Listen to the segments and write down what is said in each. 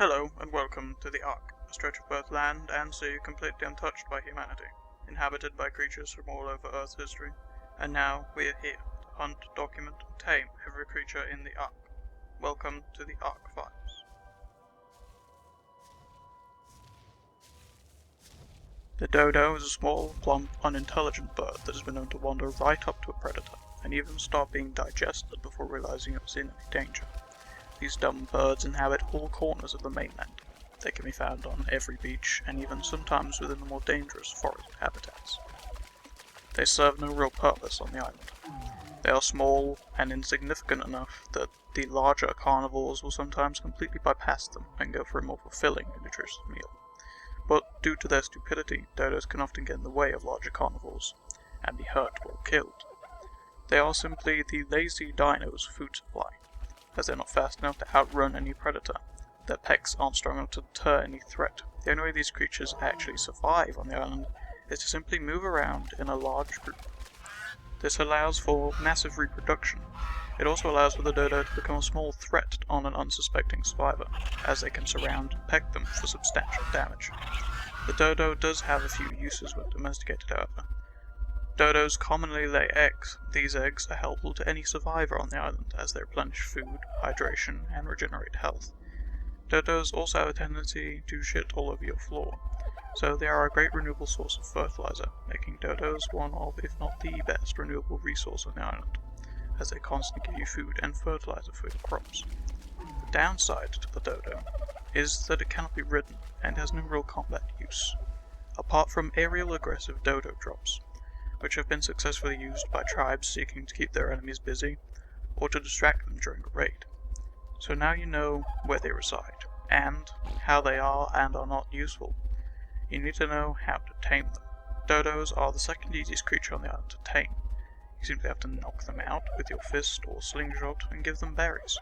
Hello, and welcome to the Ark, a stretch of both land and sea completely untouched by humanity, inhabited by creatures from all over Earth's history, and now we are here to hunt, document, and tame every creature in the Ark. Welcome to the Ark Files. The dodo is a small, plump, unintelligent bird that has been known to wander right up to a predator, and even start being digested before realizing it was in any danger. These dumb birds inhabit all corners of the mainland. They can be found on every beach, and even sometimes within the more dangerous forest habitats. They serve no real purpose on the island. They are small and insignificant enough that the larger carnivores will sometimes completely bypass them and go for a more fulfilling and nutritious meal. But due to their stupidity, dodos can often get in the way of larger carnivores, and be hurt or killed. They are simply the lazy dino's food supply, as they're not fast enough to outrun any predator. Their pecs aren't strong enough to deter any threat. The only way these creatures actually survive on the island is to simply move around in a large group. This allows for massive reproduction. It also allows for the dodo to become a small threat on an unsuspecting survivor, as they can surround and peck them for substantial damage. The dodo does have a few uses when domesticated, however. Dodos commonly lay eggs. These eggs are helpful to any survivor on the island, as they replenish food, hydration, and regenerate health. Dodos also have a tendency to shit all over your floor, so they are a great renewable source of fertilizer, making dodos one of, if not the best, renewable resource on the island, as they constantly give you food and fertilizer for your crops. The downside to the dodo is that it cannot be ridden, and has no real combat use, apart from aerial aggressive dodo drops, which have been successfully used by tribes seeking to keep their enemies busy, or to distract them during a raid. So now you know where they reside, and how they are and are not useful. You need to know how to tame them. Dodos are the second easiest creature on the island to tame. You simply have to knock them out with your fist or slingshot and give them berries.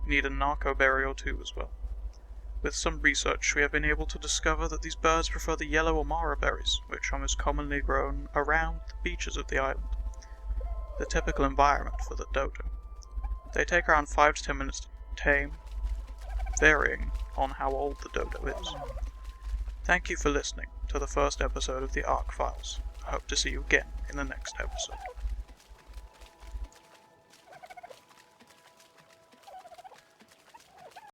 You need a narco berry or two as well. With some research, we have been able to discover that these birds prefer the yellow Amara berries, which are most commonly grown around the beaches of the island, the typical environment for the dodo. They take around 5 to 10 minutes to tame, varying on how old the dodo is. Thank you for listening to the first episode of the Ark Files. I hope to see you again in the next episode.